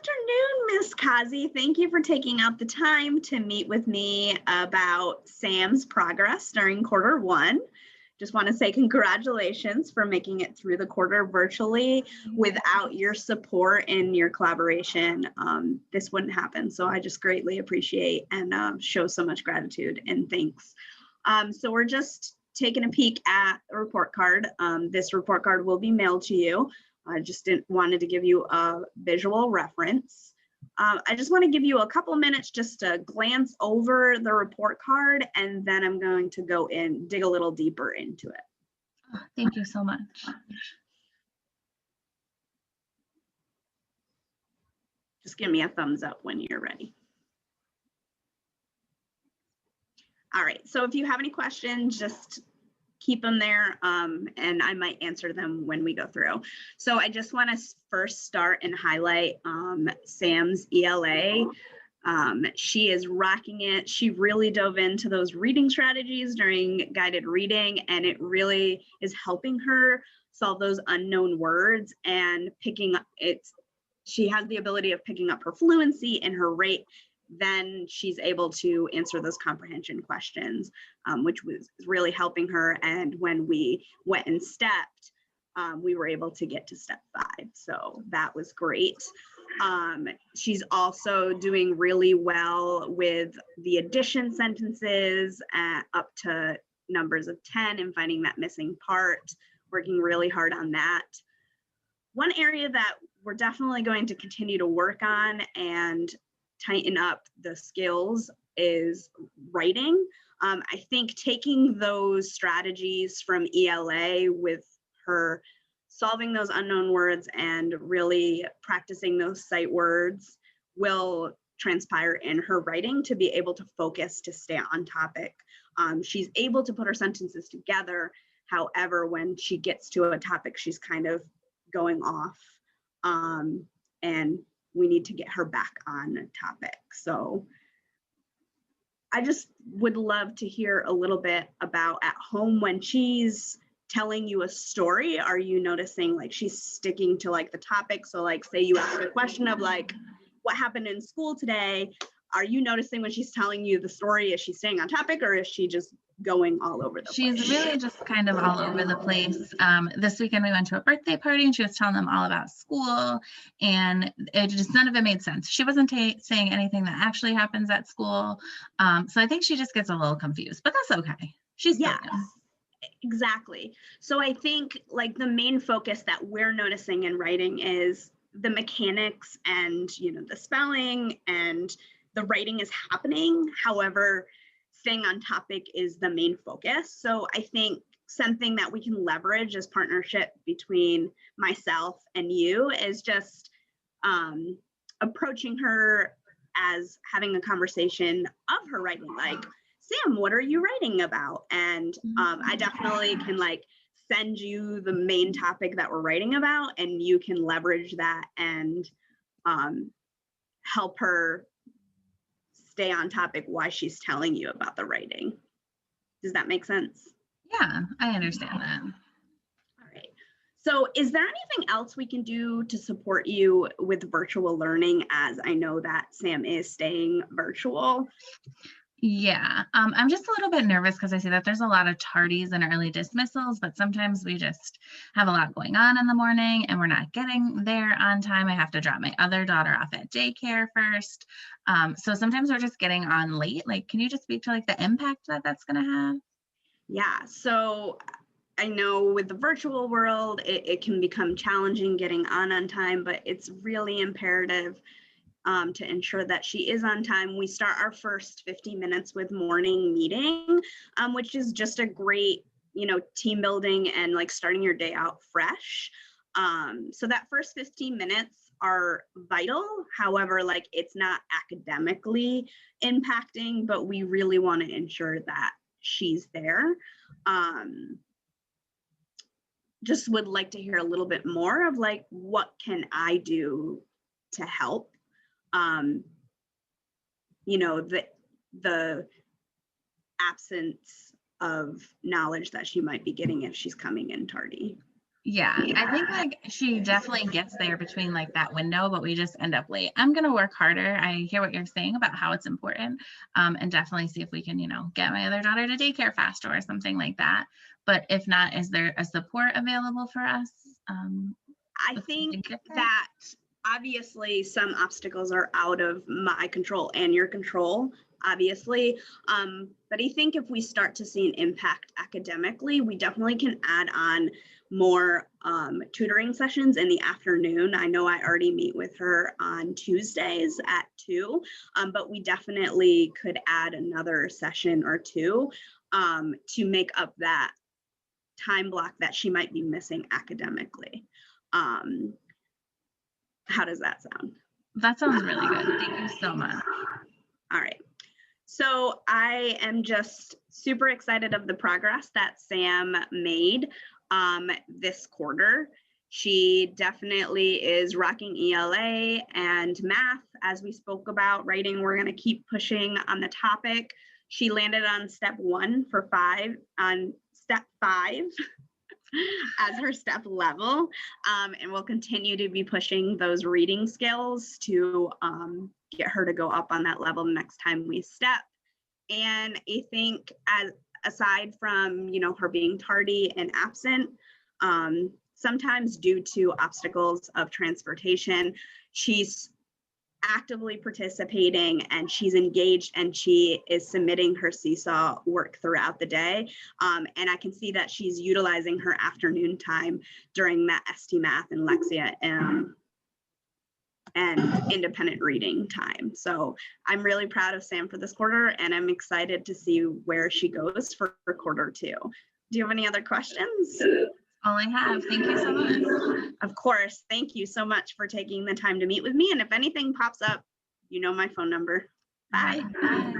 afternoon, Miss Kazi. Thank you for taking out the time to meet with me about Sam's progress during quarter one. Just want to say congratulations for making it through the quarter virtually. Without your support and your collaboration, this wouldn't happen. So I just greatly appreciate and show so much gratitude and thanks. So we're just taking a peek at a report card. This report card will be mailed to you. I just wanted to give you a visual reference. I just want to give you a couple minutes just to glance over the report card, and then I'm going to go in, dig a little deeper into it. Oh, thank you so much. Just give me a thumbs up when you're ready. All right, so if you have any questions, just keep them there, and I might answer them when we go through. So I just want to first start and highlight Sam's ELA. She is rocking it. She really dove into those reading strategies during guided reading, and it really is helping her solve those unknown words and picking up she has the ability of picking up her fluency and her rate. Then she's able to answer those comprehension questions, which was really helping her. And when we went and stepped, we were able to get to step 5. So that was great. She's also doing really well with the addition sentences up to numbers of 10 and finding that missing part, working really hard on that. One area that we're definitely going to continue to work on and tighten up the skills is writing. I think taking those strategies from ELA with her solving those unknown words and really practicing those sight words will transpire in her writing to be able to focus, to stay on topic. She's able to put her sentences together. However, when she gets to a topic, she's kind of going off, and we need to get her back on topic. So I just would love to hear a little bit about at home when she's telling you a story. Are you noticing like she's sticking to like the topic? So like say you ask a question of like, what happened in school today? Are you noticing when she's telling you the story, is she staying on topic or is she just going all over the place? She's really just kind of all over the place. This weekend we went to a birthday party and she was telling them all about school, and it just, none of it made sense. She wasn't saying anything that actually happens at school. So I think she just gets a little confused, but that's okay. She's still good. Exactly. So I think like the main focus that we're noticing in writing is the mechanics and, you know, the spelling and the writing is happening. However, staying on topic is the main focus. So I think something that we can leverage as partnership between myself and you is just approaching her as having a conversation of her writing, like, Sam, what are you writing about? And I definitely can like send you the main topic that we're writing about, and you can leverage that and help her stay on topic while she's telling you about the writing. Does that make sense? Yeah, I understand that. All right. So is there anything else we can do to support you with virtual learning, as I know that Sam is staying virtual? Yeah, I'm just a little bit nervous because I see that there's a lot of tardies and early dismissals, but sometimes we just have a lot going on in the morning and we're not getting there on time. I have to drop my other daughter off at daycare first. So sometimes we're just getting on late. Like, can you just speak to like the impact that that's going to have? Yeah, so I know with the virtual world, it can become challenging getting on time, but it's really imperative to ensure that she is on time. We start our first 50 minutes with morning meeting, which is just a great, you know, team building and like starting your day out fresh. So that first 15 minutes are vital. However, like it's not academically impacting, but we really want to ensure that she's there. Just would like to hear a little bit more of like, what can I do to help? You know, the absence of knowledge that she might be getting if she's coming in tardy. Yeah, I think like she definitely gets there between like that window, but we just end up late. I'm gonna work harder. I hear what you're saying about how it's important, and definitely see if we can, get my other daughter to daycare faster or something like that. But if not, is there a support available for us? I With think something different? that obviously some obstacles are out of my control and your control, obviously. But I think if we start to see an impact academically, we definitely can add on more tutoring sessions in the afternoon. I know I already meet with her on Tuesdays at 2, but we definitely could add another session or two to make up that time block that she might be missing academically. Um, how does that sound? That sounds really good. Thank you so much. All right. So I am just super excited of the progress that Sam made this quarter. She definitely is rocking ELA and math, as we spoke about. Writing, we're going to keep pushing on the topic. She landed on step 1 for 5, on step 5 as her step level, and we'll continue to be pushing those reading skills to get her to go up on that level the next time we step. And I think, as aside from her being tardy and absent, sometimes due to obstacles of transportation, she's actively participating and she's engaged and she is submitting her seesaw work throughout the day. And I can see that she's utilizing her afternoon time during that ST Math and Lexia and independent reading time. So I'm really proud of Sam for this quarter, and I'm excited to see where she goes for quarter 2. Do you have any other questions? All I have. Thank you so much. Of course. Thank you so much for taking the time to meet with me. And if anything pops up, you know my phone number. Bye. Bye.